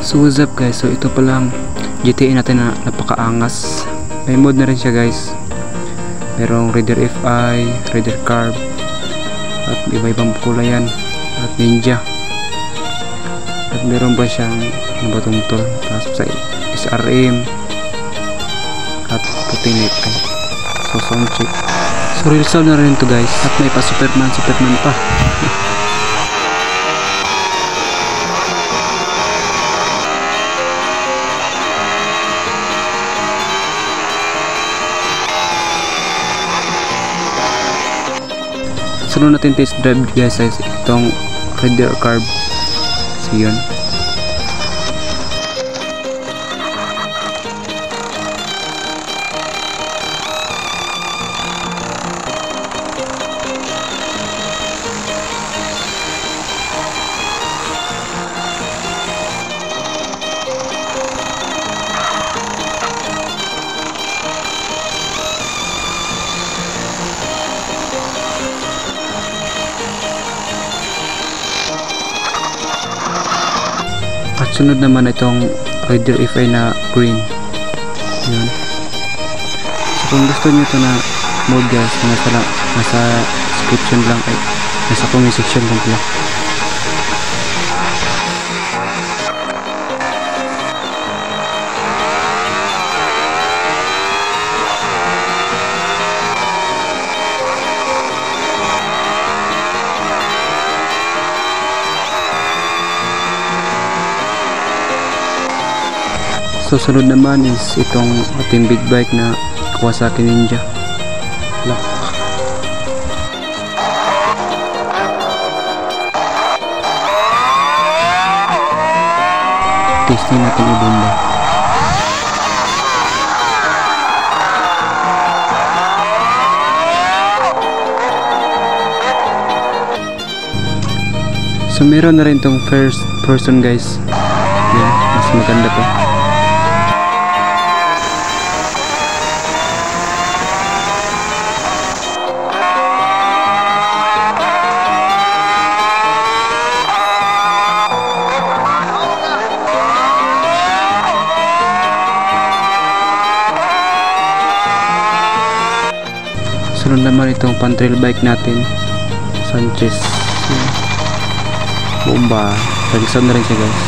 So what's up guys, so ito palang GTA natin na napakaangas. May mod na rin siya guys. Merong Raider FI, Raider Carb, at iba-ibang kulay yan, at Ninja. At meron pa siyang nabatong tol, tapos sa SRM at puting net. So sound check. So real sound na rin to guys, at may pa Superman pa. Sunod natin test drive guys ay itong Raider Carb. So yun. At sunod naman itong Raider FI na green. Yun. So kung gusto nyo ito na mode guys, nasa description lang, ay nasa comment section lang pala. So sunod naman is itong ating big bike na Kawasaki Ninja. Lock. Testing natin ibomba. So meron na rin itong first person guys. Yeah, mas maganda to. Sunod naman itong pan-trail bike natin, Sanchez. Bomba. Pag-sound na rin siya guys.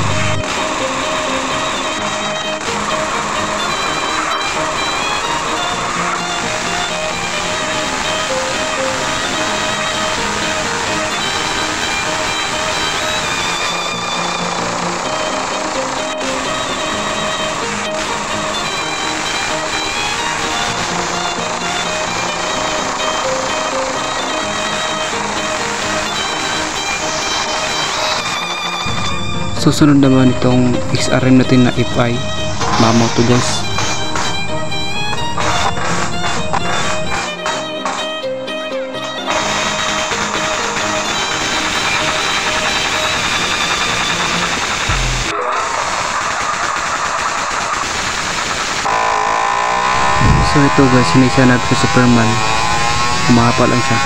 Susunod naman itong XRM natin na FI. Mamaw to guys. So ito guys, hindi siya nagsa-Superman. Kumahapa lang siya.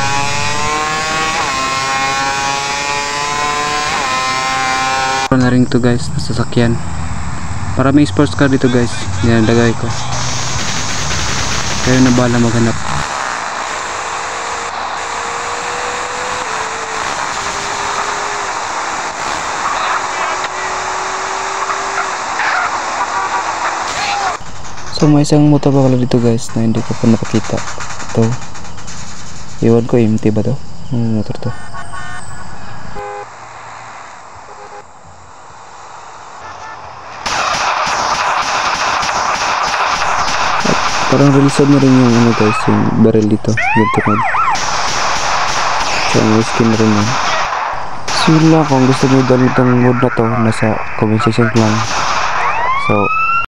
Na rin ito guys, nasa sasakyan. Para may sports car dito guys, nilalagay ko. Kaya na bala maghanap. So may isang motor pa pala dito guys na hindi ko pa nakakita. Ito, iwan ko, empty ba to? Motor to. Parang realisad na rin yung ano guys, yung barrel dito, yung tukad. So may skin na rin yan. So yun lang, kung gusto nyo ganitong mode na to, nasa comment section lang. So